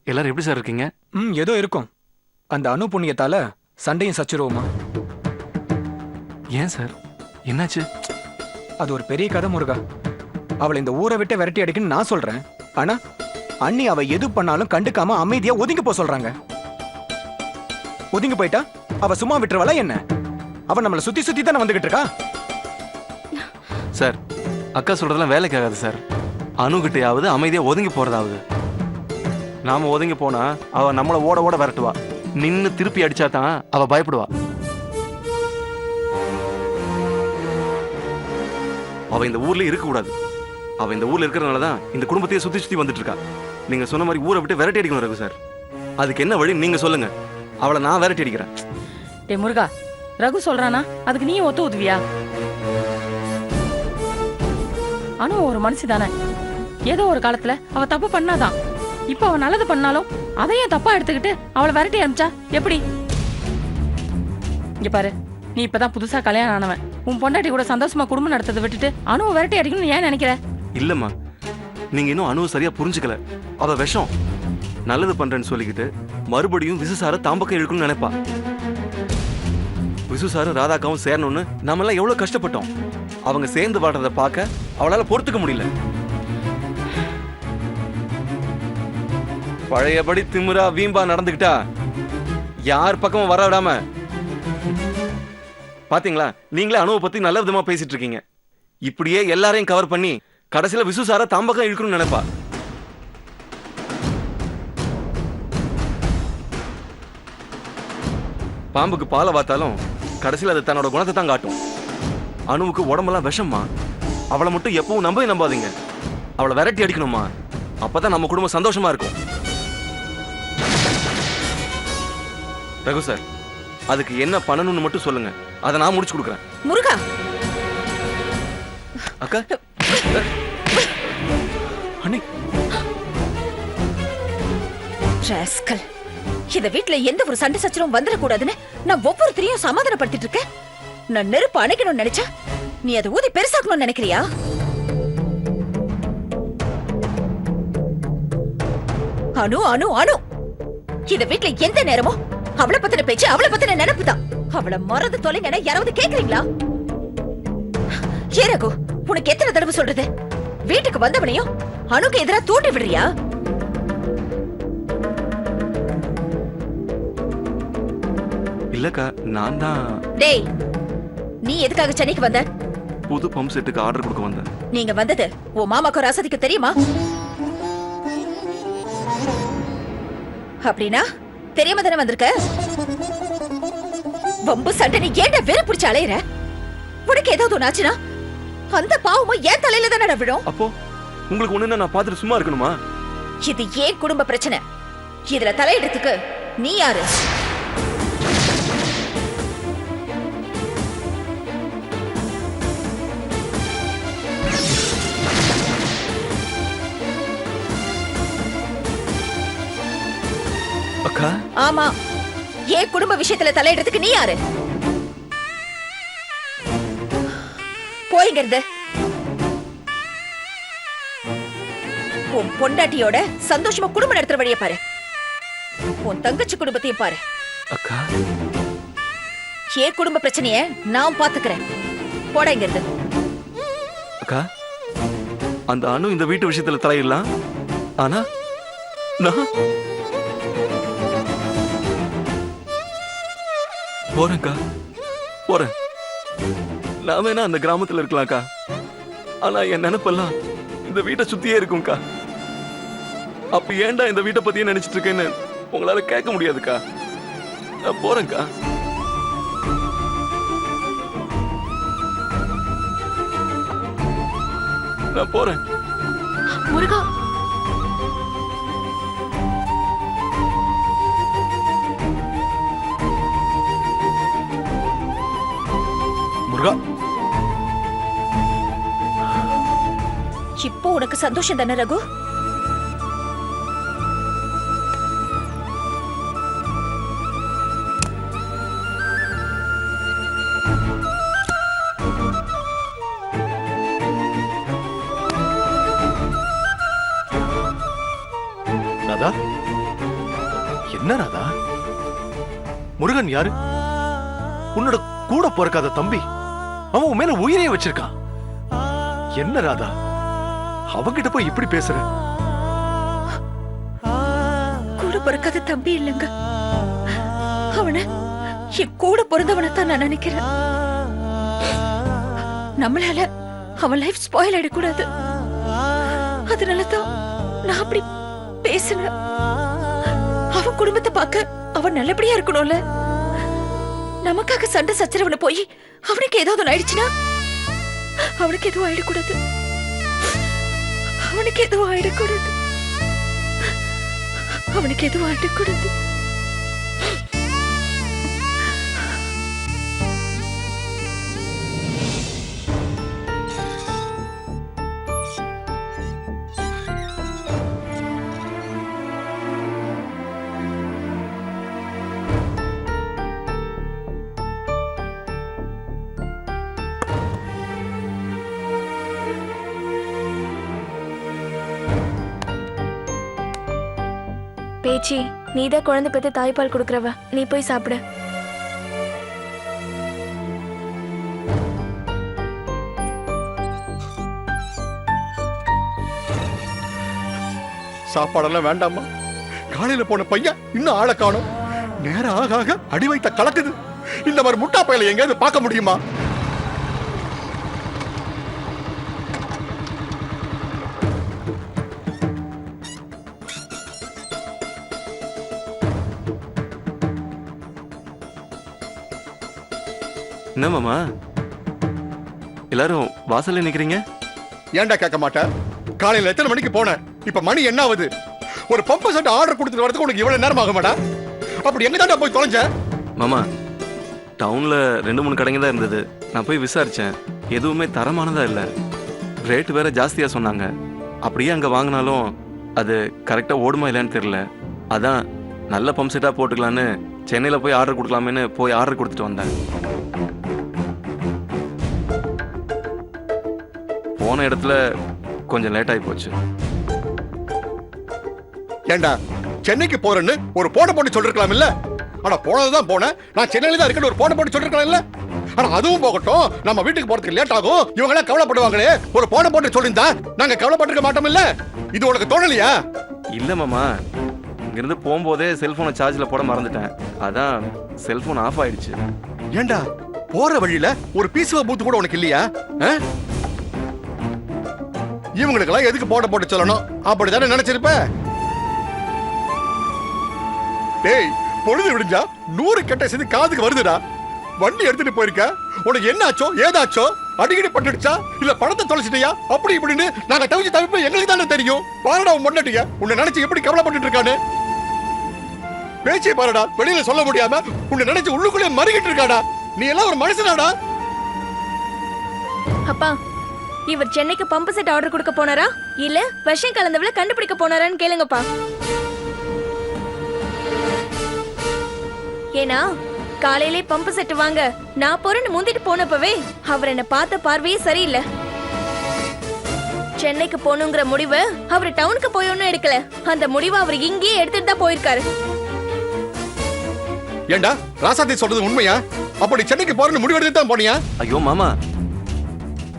எல்லாரும் எப்படி சார் இருக்கீங்க? ஏதோ இருக்கும். அந்த அணு புண்ணியத்தால சண்டையும் சச்சுருவோமா? ஏன் சார், என்னாச்சு? அது ஒரு பெரிய கதை முருகா. அவளை இந்த ஊரை விட்டு விரட்டி அடிக்குன்னு நான் சொல்றேன். ஆனா அண்ணி அவ எது பண்ணாலும் கண்டுக்காம அமைதியா ஒதுங்கி போ சொல்றாங்க. ஒதுங்கி போயிட்டா அவ சும்மா விட்டுருவளா என்ன? அவ நம்மளை சுத்தி சுத்தி தானே வந்துகிட்டு இருக்கா. சார், அக்கா சொல்றதெல்லாம் வேலைக்கு ஆகாது சார். அணுகிட்டையாவது அமைதியா ஒதுங்கி போறதாவது. நாம ஒதுங்கி போனா அவ நம்மளை ஓட ஓட விரட்டுவா. நின்னு திருப்பி அடிச்சா தான் அவ பயப்படுவா. அவ இந்த ஊர்ல இருக்க கூடாது. அவ இந்த ஊர்ல இருக்கிறதுனாலதான் இந்த குடும்பத்தையே சுத்தி சுத்தி வந்துட்டு இருக்கா. நீங்க சொன்ன மாதிரி ஊரை விட்டு விரட்டி அடிக்கணும் ரகு சார். அதுக்கு என்ன வழி நீங்க சொல்லுங்க. அவளை நான் விரட்டி அடிக்கிறேன். டே முருகா, ரகு சொல்றானா அதுக்கு நீ ஒத்து உதவியா? அனு ஒரு மனுஷி தானே. ஏதோ ஒரு காலத்துல அவ தப்பு பண்ணாதான். இப்ப அவ நல்லது பண்ணாலும் அதையும் தப்பா எடுத்துக்கிட்டு அவளை விரட்டி அனுப்பிச்சா எப்படி? இங்க பாரு, நீ இப்பதான் புதுசா கல்யாணம் ஆனவன். உன் பொண்டாட்டி கூட சந்தோஷமா குடும்பம் நடத்ததை விட்டுட்டு அணுவை விரட்டி அடிக்கணும்னு ஏன் நினைக்கிற? இல்லம்மா, நீங்க இன்னும் அணுவை சரியா புரிஞ்சுக்கல. அவ விஷம். நல்லது பண்றேன்னு சொல்லிக்கிட்டு மறுபடியும் விசுசார தாம்பக்கம் இழுக்கணும்னு நினைப்பா. விசுசார ராதாக்காவும் சேரணும்னு நம்ம எல்லாம் எவ்வளவு கஷ்டப்பட்டோம். அவங்க சேர்ந்து வாடுறத பார்க்க அவளால பொறுத்துக்க முடியல. பழையபடி திமிரா வீம்பா நடந்துக்கிட்டா யார் பக்கமும் வர விடாம. பாத்தீங்களா, நீங்களே அணுவை பத்தி நல்ல விதமா பேசிட்டு இருக்கீங்க. இப்படியே எல்லாரையும் கவர் பண்ணி கடைசியில விசுசார தாம்பக்கம் இழுக்கணும்னு நினைப்பா. பாம்புக்கு பாலை பார்த்தாலும் கடைசியில் அது தன்னோட குணத்தை தான் காட்டும். அணுவுக்கு உடம்பெல்லாம் விஷம்மா. அவளை மட்டும் எப்பவும் நம்பாதீங்க. அவளை விரட்டி அடிக்கணுமா? அப்பதான் நம்ம குடும்பம் சந்தோஷமா இருக்கும். ரகு சார், அதுக்கு என்ன பண்ணணும்னு மட்டும் சொல்லுங்க. அதை நான் முடிச்சு கொடுக்குறேன். முருகா, அக்கா, அண்ணி, ராஸ்கல். இந்த வீட்ல எந்த ஒரு சண்டை சச்சரவும் வந்துடக்கூடாதுன்னு நான் ஒவ்வொருத்தரையும் சமாதானப்படுத்திட்டு இருக்கேன். நான் நெருப்பு அணைக்கணும்னு நினைச்சா நீ அதை ஊதி பெருசாக்கணும்னு நினைக்கிறியா? அனு அனு அனு, இந்த வீட்ல எந்த நேரமும் அவளை பத்தின பேச்சு, அவளை பத்தின நினைப்பு தான். அவளை மறந்து தொலைங்கன்னு யாராவது கேக்குறீங்களா? ஏ ரகு, உனக்கு எத்தனை தடவை சொல்றது? வீட்டுக்கு வந்தவனையும் அணுக்கு எதிராக தூண்டி விடுறியா? இல்லக்கா, நான் தான். டேய், நீ எதுக்காக சென்னைக்கு வந்த? புது பம்ப் செட்டுக்கு ஆர்டர் கொடுக்க வந்தேன். நீங்க வந்தது உன் மாமாக்கு ராசதிக்கு தெரியுமா? அப்படின்னா தெரியாம தானே வந்திருக்க? வம்பு சண்டை நீ ஏன்டா வேற பிடிச்சு அலையற? உனக்கு ஏதாவது ஒண்ணு ஆச்சுன்னா அந்த பாவமும் ஏன் தலையில தானே விழும். அப்போ உங்களுக்கு ஒண்ணுன்னா நான் பார்த்துட்டு சும்மா இருக்கணுமா? இது ஏன் குடும்ப பிரச்சனை. இதுல தலையிடத்துக்கு நீ யாரு? அக்கா, ஆமா, ஏன் குடும்ப விஷயத்துல தலையிடறதுக்கு நீ யாரு? போயிங்கிறது. உன் பொண்டாட்டியோட சந்தோஷமா குடும்பம் நடத்துற வழிய பாரு. உன் தங்கச்சி குடும்பத்தையும் பாரு. அக்கா, ஏன் குடும்ப பிரச்சனைய நான் பாத்துக்கிறேன். போடைங்கிறது. அக்கா, அந்த அணு இந்த வீட்டு விஷயத்துல தலையிடலாம். ஆனா நான் போறேன்க்கா, போறேன். நான் வேணா அந்த கிராமத்துல இருக்கலாம்க்கா. ஆனா என் நினைப்பெல்லாம் இந்த வீட்டை சுத்தியே இருக்கும்க்கா. அப்ப ஏன்டா இந்த வீட்டை பத்தியே நினைச்சிட்டு இருக்கேன்னு உங்களால கேட்க முடியாதுக்கா. நான் போறேன்க்கா. நான் போறேன். முருகா, முருகா, இப்போ உனக்கு சந்தோஷம் தானே ரகு? ராதா, முருகன் யாரு? உன்னோட கூட பிறக்காத தம்பி. அவன் உன் மேல உயிரையே வச்சிருக்கான். என்ன ராதா, அவங்கிட்ட போய் இப்படி பேசுற? கூட பிறக்காத தம்பி இல்லைங்க, அவனை என் கூட பிறந்தவனை தான் நான் நினைக்கிறேன். நம்மளால அவன் லைஃப் ஸ்பாயில் ஆயிடக்கூடாது, அதனாலதான் நான் அப்படி பேசினேன். அவன் குடும்பத்தை பார்க்க அவன் நல்லபடியா இருக்கணும்ல. நமக்காக சண்டை சச்சரவுல போய் அவனுக்கு ஏதாவது ஆயிடுச்சுன்னா அவனுக்கு எதுவும் ஆயிடக்கூடாது, அவனுக்கு எதுவும் ஆயிடக்கூடாது, அவனுக்கு எதுவும் ஆயிடக்கூடாது. பேச்சி, நீதான் குழந்தை பெற்று தாய்ப்பால் கொடுக்கறவ, நீ போய் சாப்பிடு. சாப்பாடெல்லாம் வேண்டாமா? காலையில போன பையன் இன்னும் ஆளை காணோம். நேரம் ஆக ஆக அடி வைத்த கலக்குது. இந்த மாதிரி முட்டா பையல எங்கேயாவது பார்க்க முடியுமா? என்ன மாமா எல்லாரும் வாசல்ல நிக்கிறீங்க? ஏன்டா கேட்க மாட்டேன்? காலையில எத்தனை மணிக்கு போன? இப்ப மணி என்ன ஆகுது? ஒரு பம்பு செட் ஆர்டர் கொடுத்துட்டு வரதுக்கு உனக்கு இவ்வளவு நேரம் ஆக மாட்டா? அப்படி எங்க தான் போய் தொலைஞ்ச? மாமா டவுன்ல 2-3 கடைங்க தான் இருந்தது. நான் போய் விசாரிச்சேன், எதுவுமே தரமானதா இல்ல. ரேட் வேற ஜாஸ்தியா சொன்னாங்க. அப்படியே அங்க வாங்கினாலும் அது கரெக்டா ஓடுமா இல்லைன்னு தெரியல. அதான் நல்ல பம்ப் செட்டா போட்டுக்கலான்னு சென்னையில போய் ஆர்டர் கொடுக்கலாமேன்னு போய் ஆர்டர் கொடுத்துட்டு வந்தேன். போன இடத்துல கொஞ்சம் லேட் ஆகி போச்சு. ஏண்டா சென்னைக்கு போறேன்னு ஒரு போன போட்டு சொல்லிருக்கலாம் இல்ல? ஆனா போனதுதான் போனேன். நான் சென்னையில தான் இருக்கேன்னு ஒரு போன போட்டு சொல்லிருக்கலாம் இல்ல? ஆனா அதுவும் போகட்டும், நம்ம வீட்டுக்கு போறதுக்கு லேட் ஆகும், இவங்க எல்லாம் கவலைப்படுவாங்களே, ஒரு போன போட்டு சொல்லிருந்தா நாங்க கவலைப்பட்டிருக்க மாட்டோம் இல்ல? இது உனக்கு தோணலையா? இல்ல மாமா, இங்கிருந்து போகும்போதே செல்போனை சார்ஜ்ல போட மறந்துட்டேன். அதான் செல்போன் ஆஃப் ஆயிடுச்சு. ஏண்டா போற வழியில ஒரு பீசுவ பூத்து கூட உனக்கு இல்லையா? இவங்களுக்கெல்லாம் எதுக்கு போட்டு சொல்லணும்? அப்படித்தானே நினைச்சிருப்ப? டேய், பொழுது விடிஞ்சா 100 கெட்ட செய்தி காதுக்கு வருதுடா. வண்டி எடுத்துட்டு போயிருக்க, உனக்கு என்ன ஆச்சோ ஏதாச்சோ? அடிக்கடி பட்டுடுச்சா இல்ல பணத்தை தொலைச்சிட்டியா? அப்படி இப்படின்னு நாங்க தவிச்சு தவிப்ப எங்களுக்கு தானே தெரியும். பாருடா உன் பொண்டாட்டிய உன்னை நினைச்சு எப்படி கவலைப்பட்டு இருக்கானு. பேச்சே பாருடா, வெளியில சொல்ல முடியாம உன்னை நினைச்சு உள்ளுக்குள்ளே மறிக்கிட்டு இருக்காடா. நீ எல்லாம் ஒரு மனுஷனாடா? அப்பா, இவர் சென்னைக்கு பம்பு செட் ஆர்டர் கொடுக்க போனாரா இல்ல விஷம் கலந்தவள கண்டுபிடிக்க போனாரான்னு கேளுங்கப்பா. ஏன்னா காலையிலே பம்பு செட் வாங்க நான் போறேன்னு முந்திட்டு போனப்பவே அவர் என்ன பார்த்த பார்வையே சரியில்லை. சென்னைக்கு போகணுங்கிற முடிவு அவர் டவுனுக்கு போய் ஒன்னும் எடுக்கல. அந்த முடிவை அவர் இங்கேயே எடுத்துட்டு தான் போயிருக்காரு. ஏண்டா ராசாத்தி சொல்றது உண்மையா? அப்படி சென்னைக்கு போறேன்னு முடிவு எடுத்து தான் போனியா? ஐயோ மாமா,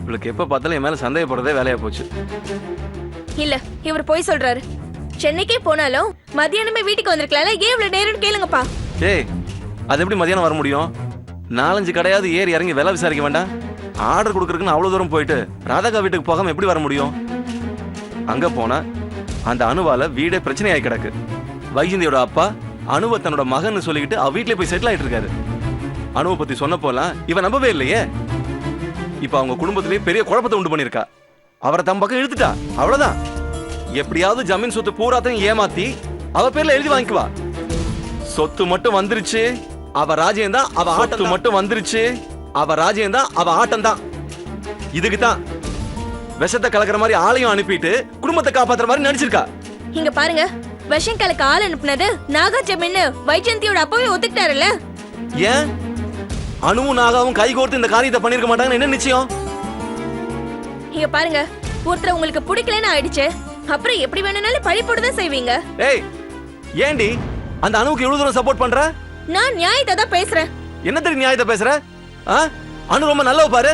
இவளுக்கு எப்ப பார்த்தாலும் என் மேல சந்தேகப்படுறதே வேலையா போச்சு. இல்ல, இவர் போய் சொல்றாரு. சென்னைக்கே போனாலும் மதியானமே வீட்டுக்கு வந்திருக்கலாம்ல, ஏன் இவ்வளவு நேரம்னு கேளுங்கப்பா. டேய், அது எப்படி மதியானம் வர முடியும்? 4-5 கடையாவது ஏறி இறங்கி விலை விசாரிக்க வேண்டாம்? ஆர்டர் கொடுக்கறதுக்குன்னு அவ்வளவு தூரம் போயிட்டு ராதாக்கா வீட்டுக்கு போகாம எப்படி வர முடியும்? அங்க போனா அந்த அணுவால வீடே பிரச்சனையாகி கிடக்கு. வைஜந்தியோட அப்பா அணுவை தன்னோட மகன் சொல்லிக்கிட்டு அவ வீட்லயே போய் செட்டில் ஆயிட்டு இருக்காரு. அணுவை பத்தி சொன்ன போலாம் இவன் நம்பவே இல்லையே. இப்ப அவங்க குடும்பத்திலேயே பெரிய குழப்பத்தை உண்டு பண்ணிருக்கா. அவரை தம் பக்கம் இழுத்துட்டா. அவ்வளவுதான். எப்படியாவது ஜமீன் சொத்து பூராத்தையும் ஏமாத்தி அவ பேர்ல எழுதி வாங்கிக்குவா. சொத்து மட்டும் வந்துருச்சு, அவ ராஜ்யம் தான் அவ ஆட்டம். மட்டும் வந்துருச்சு, அவ ராஜ்யம் தான் அவ ஆட்டம் தான். இதுக்கு தான் விஷத்தை கலக்கிற மாதிரி ஆளையும் அனுப்பிட்டு குடும்பத்தை காப்பாத்துற மாதிரி நடிச்சிருக்கா. இங்க பாருங்க, விஷம் கலக்க ஆள் அனுப்புனது நாகாச்சமின்னு வைஜந்தியோட அப்பவே ஒத்துக்கிட்டாருல்ல. ஏன் அணுவும் நாகாவும் கை கோர்த்து இந்த காரியத்தை பண்ணிருக்க மாட்டாங்கன்னு என்ன நிச்சயம்? இங்க பாருங்க, ஒருத்தர் உங்களுக்கு பிடிக்கலன்னு ஆயிடுச்சு, அப்புறம் எப்படி வேணும்னாலும் பழி போட்டுதான் செய்வீங்க. ஏய், ஏண்டி அந்த அணுவுக்கு இவ்வளவு தூரம் சப்போர்ட் பண்ற? நான் நியாயத்தை தான் பேசுறேன். என்ன தெரியும் நியாயத்தை பேசுற? ஆ? அனு ரொம்ப நல்லவ பாரு.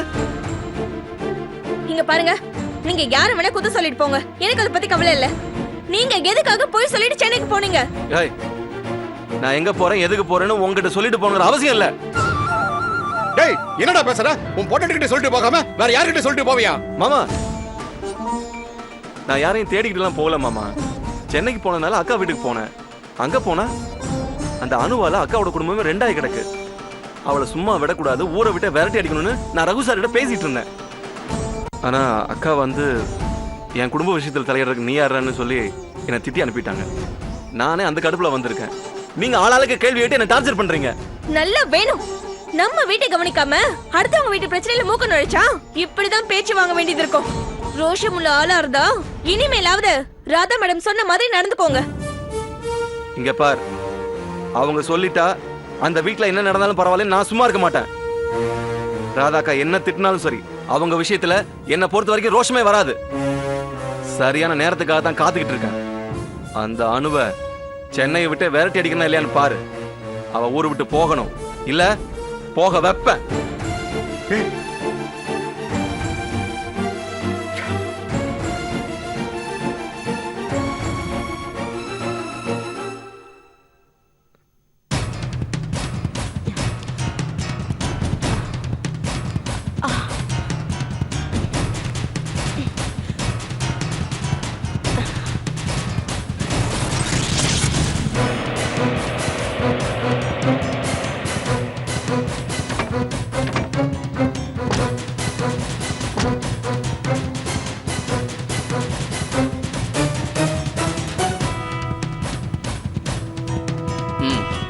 இங்க பாருங்க, நீங்க யார வேணா குத்த சொல்லிட்டு போங்க, எனக்கு அதை பத்தி கவலை இல்ல. நீங்க எதுக்காக போய் சொல்லிட்டு சென்னைக்கு போனீங்க? ஏய், நான் எங்க போறேன் எதுக்கு போறேன்னு உங்ககிட்ட சொல்லிட்டு போகணுங்கிற அவசியம் இல்ல. டேய் என்னடா பேசுற? உன் பொண்டாட்டிகிட்ட சொல்லிட்டு போகாம வேற யார்கிட்ட சொல்லிட்டு போவியா? மாமா, நான் யாரையும் தேடிக்கிட்டுலாம் போகல மாமா. சென்னைக்கு போனதுனால அக்கா வீட்டுக்கு போனேன். அங்க போனா அந்த அணுவால அக்காவோட குடும்பமே ரெண்டாயி கிடக்கு. அவளை சும்மா விடக்கூடாது, ஊரை விட்டு விரட்டி அடிக்கணும்னு நான் ரகு சார்கிட்ட பேசிட்டு இருந்தேன். ஆனா அக்கா வந்து என் குடும்ப விஷயத்தில் தலையிடறதுக்கு நீ யாருன்னு சொல்லி என்னை திட்டி அனுப்பிட்டாங்க. நானே அந்த கடுப்புல வந்திருக்கேன். நீங்க ஆளாளுக்கு கேள்வி கேட்டு என்ன டார்ச்சர் பண்றீங்க. நல்லா வேணும். நம்ம வீட்டை கவனிக்காம அடுத்தவங்க வீட்டு பிரச்சனையில மூக்க நுழைச்சா இப்படிதான் பேச்சு வாங்க வேண்டியது இருக்கும். ரோஷமுள்ள ஆளா இருந்தா இனிமேலாவது ராதா மேடம் சொன்ன மாதிரி நடந்துக்கோங்க. இங்க பார், அவங்க சொல்லிட்டா அந்த வீட்ல என்ன நடந்தாலும் பரவாயில்ல, நான் சும்மா இருக்க மாட்டேன். ராதாக்கா என்ன திட்டினாலும் சரி, அவங்க விஷயத்துல என்ன பொறுத்த வரைக்கும் ரோஷமே வராது. சரியான நேரத்துக்காக தான் காத்துக்கிட்டு இருக்கேன். அந்த அணுவை சென்னையை விட்டு விரட்டி அடிக்கணும் இல்லையான்னு பாரு. அவ ஊரை விட்டு போகணும், இல்ல போக வைப்பேன்.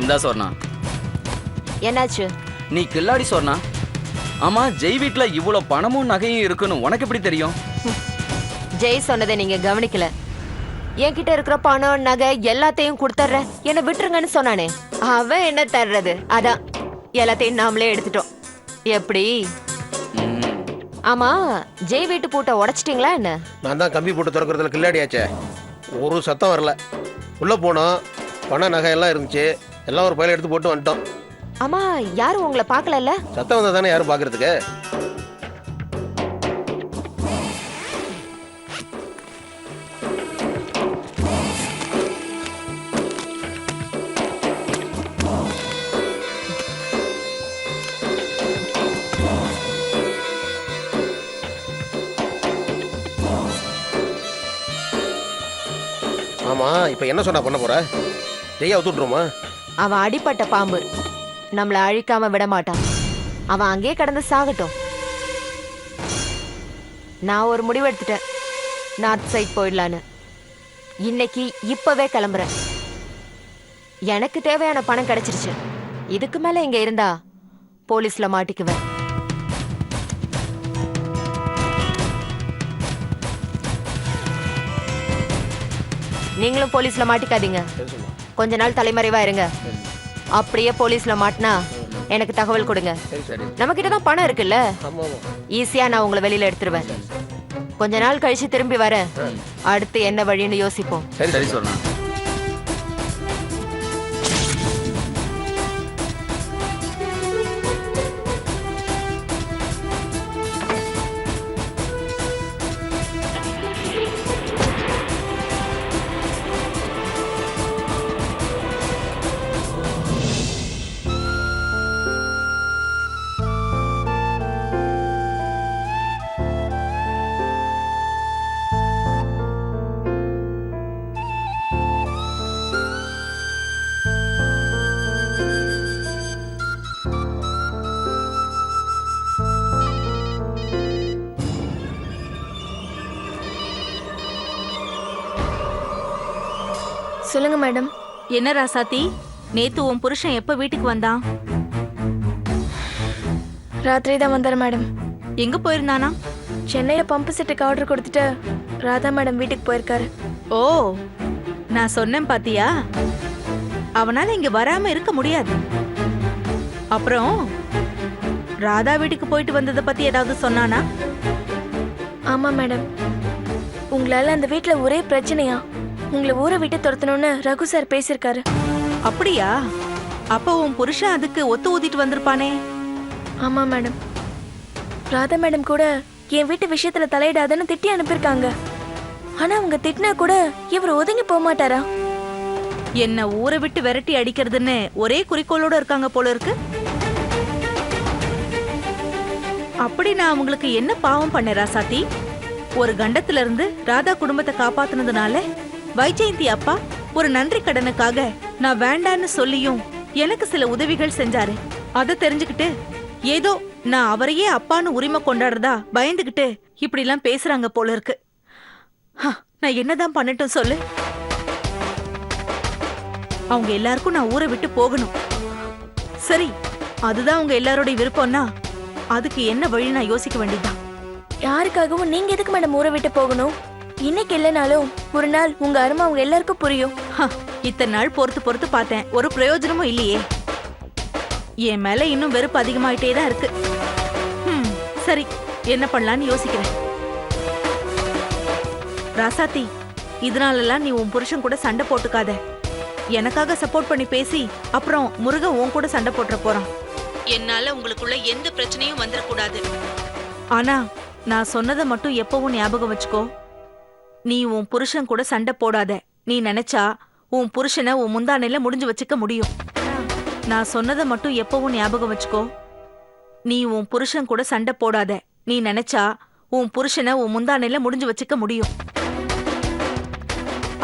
இந்தா சொர்ணா. என்னாச்சு? நீ கில்லாடி சொர்ணா. ஆமா, ஜெய் வீட்ல இவ்வளவு பணமும் நகையும் இருக்குன்னு உனக்கு எப்படி தெரியும்? ஜெய் சொன்னதை நீங்க கவனிக்கல. என்கிட்ட இருக்கிற பணம் நகை எல்லாத்தையும் கொடுத்துட்றேன், என்ன விட்டுருங்கன்னு சொன்னானே, அவன் என்ன தர்றது? அதான் எல்லாத்தையும் நாமளே எடுத்துட்டோம். எப்படி? ஆமா, ஜெய் வீட்டு பூட்டை உடைச்சிட்டீங்களா என்ன? நான் தான் கம்பி போட்டு திறக்கிறதுல கில்லாடியாச்சே. ஒரு சத்தம் வரல. உள்ள போனோம், பண நகை எல்லாம் இருந்துச்சு. எல்லாம் ஒரு பையில எடுத்து போட்டு வந்துட்டோம். ஆமா, யாரும் உங்களை பார்க்கலல்ல? சத்தம் வந்தா தானே யாரும் பாக்குறதுக்கு. ஆமா, இப்ப என்ன சொன்னா பண்ண போற? ஜெய்யா அவுத்துட்டுருமா? அவன் அடிப்பட்ட பாம்பு, நம்மள அழிக்காம விட மாட்டான். அவன் அங்கேயே கடந்து சாகட்டும். நான் ஒரு முடிவு எடுத்துட்டேன், நார்த் சைட் போயிடலான்னு. இன்னைக்கு இப்பவே கிளம்புறேன். எனக்கு தேவையான பணம் கிடைச்சிருச்சு. இதுக்கு மேல இங்க இருந்தா போலீஸ்ல மாட்டிக்குவேன். நீங்களும் போலீஸ்ல மாட்டிக்காதீங்க. கொஞ்ச நாள் தலைமறைவா இருங்க. அப்படியே போலீஸ்ல மாட்டினா எனக்கு தகவல் கொடுங்க. நம்ம கிட்ட தான் பணம் இருக்குல்ல, ஈஸியா நான் உங்களை வெளியில எடுத்துருவேன். கொஞ்ச நாள் கழிச்சு திரும்பி வரேன். அடுத்து என்ன வழின்னு யோசிப்போம். சரி சொர்ணா. சொல்லுங்க மேடம். என்ன ராசாத்தி, நேத்து உன் புருஷன் எப்ப வீட்டுக்கு வந்தான்? ராத்திரி தான் வந்தாரு மேடம். எங்க போயிருந்தானா? சென்னையில பம்பு செட்டுக்கு ஆர்டர் கொடுத்துட்டு ராதா மேடம் வீட்டுக்கு போயிருக்காரு. ஓ, நான் சொன்னேன் பாத்தியா, அவனால இங்க வராம இருக்க முடியாது. அப்புறம் ராதா வீட்டுக்கு போயிட்டு வந்ததை பத்தி ஏதாவது சொன்னானா? ஆமா மேடம், உங்களால அந்த வீட்ல ஒரே பிரச்சனையா, உங்களை ஊரை விட்டு துரத்தணும்னு ரகு சார் பேசியிருக்காரு. அப்படியா? அப்ப உன் புருஷன் அதுக்கு ஒத்து ஊதிட்டு வந்திருப்பானே. ஆமா மேடம், ராதா மேடம் கூட என் வீட்டு விஷயத்துல தலையிடாதன்னு திட்டி அனுப்பியிருக்காங்க. ஆனா அவங்க திட்டினா கூட இவர் ஒதுங்கி போக மாட்டாரா? என்ன ஊரை விட்டு விரட்டி அடிக்கிறதுன்னு ஒரே குறிக்கோளோட இருக்காங்க போல இருக்கு. அப்படி நான் அவங்களுக்கு என்ன பாவம் பண்ண ராசாத்தி? ஒரு கண்டத்துல இருந்து ராதா குடும்பத்தை காப்பாத்துனதுனால வைஜெயந்தி அப்பா ஒரு நன்றி கடனுக்காக நான் வேண்டான்னு சொல்லியும் எனக்கு சில உதவிகள் செஞ்சாரு. அதை தெரிஞ்சுக்கிட்டு ஏதோ நான் அவரையே அப்பான்னு உரிமை கொண்டாடுறதா பயந்துகிட்டு இப்படி எல்லாம் பேசுறாங்க போல இருக்கு. நான் என்னதான் பண்ணட்டும் சொல்லு? அவங்க எல்லாருக்கும் நான் ஊரை விட்டு போகணும். சரி, அதுதான் உங்க எல்லாரோட விருப்பம்னா அதுக்கு என்ன வழி நான் யோசிக்க வேண்டியதுதான். யாருக்காகவும் நீங்க எதுக்கு மேடம் ஊரை விட்டு போகணும்? இன்னைக்கு இல்லைனாலும் ஒரு நாள் உங்க அருமை அவங்க எல்லாருக்கும் புரியும். இத்தனை நாள் பொறுத்து பொறுத்து பார்த்தேன், ஒரு பிரயோஜனமும் இல்லையே. என் மேல இன்னும் வெறுப்பு அதிகமாயிட்டே தான் இருக்கு. சரி, என்ன பண்ணலான்னு யோசிக்கிறேன். ராசாத்தி, இதனாலலாம் நீ உன் புருஷன் கூட சண்டை போட்டுக்காத. எனக்காக சப்போர்ட் பண்ணி பேசி அப்புறம் முருக உன் கூட சண்டை போட்டுற போறான். என்னால உங்களுக்குள்ள எந்த பிரச்சனையும் வந்துடக்கூடாது. ஆனா நான் சொன்னதை மட்டும் எப்பவும் ஞாபகம் வச்சுக்கோ. நீ உன் புருஷன் கூட சண்டை போடாத. நீ நினைச்சா உன் புருஷனை உன் முந்தானையில முடிஞ்சு வச்சுக்க முடியும். நான் சொன்னதை மட்டும் எப்பவும் ஞாபகம் வச்சுக்கோ. நீ உன் புருஷன் கூட சண்டை போடாத. நீ நினைச்சா உன் புருஷனை உன் முந்தானையில முடிஞ்சு வச்சுக்க முடியும்.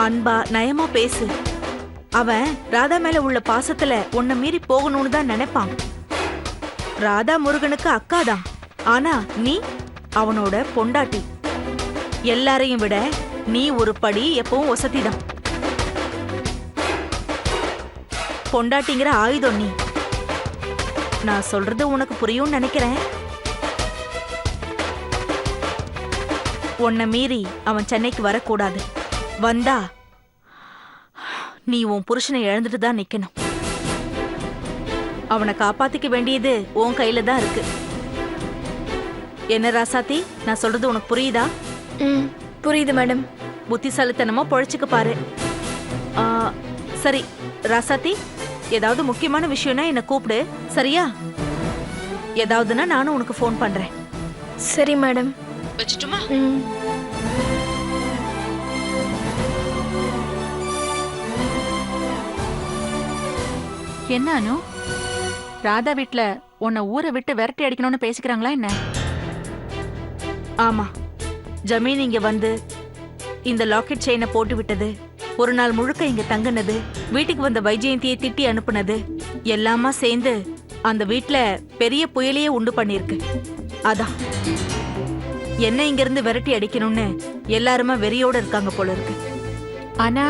அன்பா நயமா பேசு. அவன் ராதா மேல உள்ள பாசத்துல உன்னை மீறி போகணும்னு தான் நினைப்பான். ராதா முருகனுக்கு அக்காதான், ஆனா நீ அவனோட பொண்டாட்டி. எல்லாரையும் விட நீ ஒரு படி எப்பவும் வசதிதான். பொண்டாட்டிங்கிற ஆயுதம் நீ. நான் சொல்றது உனக்கு புரியும்னு நினைக்கிறேன். உன்னை மீறி அவன் சென்னைக்கு வரக்கூடாது. வந்தா நீ உன் புருஷனை இழந்துட்டு தான் நிக்கணும். அவனை காப்பாத்திக்க வேண்டியது உன் கையில தான் இருக்கு. என்ன ராசாத்தி, நான் சொல்றது உனக்கு புரியுதா? புரியுது மேடம். புத்திசாலித்தனமா பொழைச்சுக்க பாரு. சரி ராசாத்தி, ஏதாவது முக்கியமான விஷயம்னா என்ன கூப்பிடு, சரியா? ஏதாவதுன்னா நானும் உனக்கு ஃபோன் பண்றேன். சரி மேடம். வச்சுட்டுமா? என்ன அனு, ராதா வீட்ல உன்னை ஊரை விட்டு விரட்டி அடிக்கணும்னு பேசிக்கிறாங்களா என்ன? ஆமா, ஜமீன் இங்க வந்து இந்த லாக்கெட் செயினை போட்டு விட்டது, ஒரு நாள் முழுக்க இங்க தங்குனது, வீட்டுக்கு வந்த வைஜெயந்தியை திட்டி அனுப்புனது எல்லாமா சேர்ந்து அந்த வீட்ல பெரிய புயலையே உண்டு பண்ணிருக்கு. அதான் என்ன இங்க இருந்து விரட்டி அடிக்கணும்னு எல்லாருமே வெறியோட இருக்காங்க போல இருக்கு. ஆனா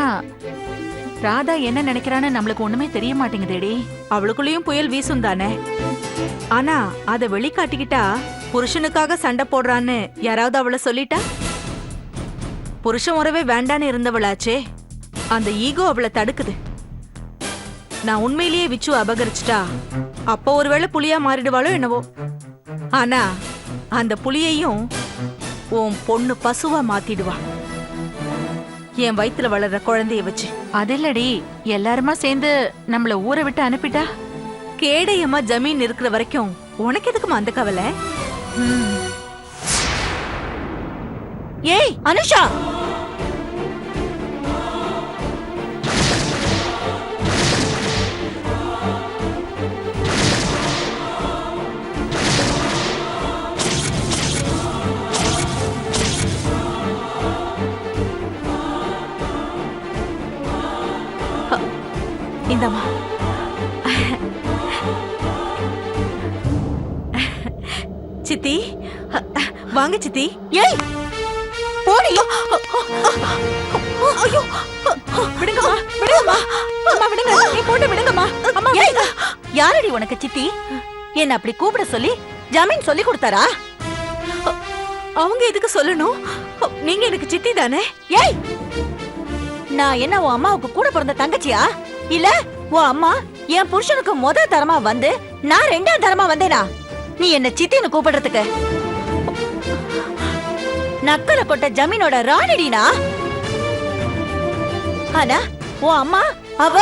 ராதா என்ன நினைக்கிறான்னு நம்மளுக்கு ஒண்ணுமே தெரிய மாட்டேங்குதேடி. அவளுக்குள்ளேயும் புயல் வீசும் தானே. ஆனா அத வெளிக்காட்டிக்கிட்டா புருஷனுக்காக சண்டை போடுறான்னு யாராவது அவளை சொல்லிட்டா? புருஷன் உறவே வேண்டான்னு இருந்தவளாச்சே, அந்த ஈகோ அவளை தடுக்குது. நான் உண்மையிலேயே விச்சு அபகரிச்சிட்டா அப்போ ஒருவேளை புலியா மாறிடுவாளோ என்னவோ. ஆனா அந்த புலியையும் உன் பொண்ணு பசுவா மாத்திடுவா, என் வயித்துல வளர்ற குழந்தைய வச்சு. அதில்லடி, எல்லாருமா சேர்ந்து நம்மள ஊரை விட்டு அனுப்பிட்டா? கேடயமா ஜமீன் இருக்கிற வரைக்கும் உனக்கு எதுக்குமா அந்த கவலை? ஏய் அனுஷா, இந்தம்மா. சித்தி வாங்க சித்தி. ஏய் போடி. ஐயோ, விடுங்கம்மா, விடுங்கம்மா, அம்மா விடுங்க, நீ போட்டு விடுங்கம்மா. அம்மா ஏய், யாரடி உனக்கு சித்தி? என்ன அப்படி கூப்பிட சொல்லி ஜமீன் சொல்லி கொடுத்தாரா? அவங்க எதுக்கு சொல்லணும்? நீங்க எனக்கு சித்தி தானே? ஏய், நான் என்ன உன் அம்மாவுக்கு கூட பிறந்த தங்கச்சியா? இல்ல உன் அம்மா என் புருஷனுக்கு முதல் தரமா வந்து நான் ரெண்டாம் தரமா வந்தேனா நீ என்ன சித்தின்னு கூப்பிடுறதுக்கு? நக்கல கொட்ட ஜமீனோட ராணிடினா. ஆனா உன் அம்மா அவ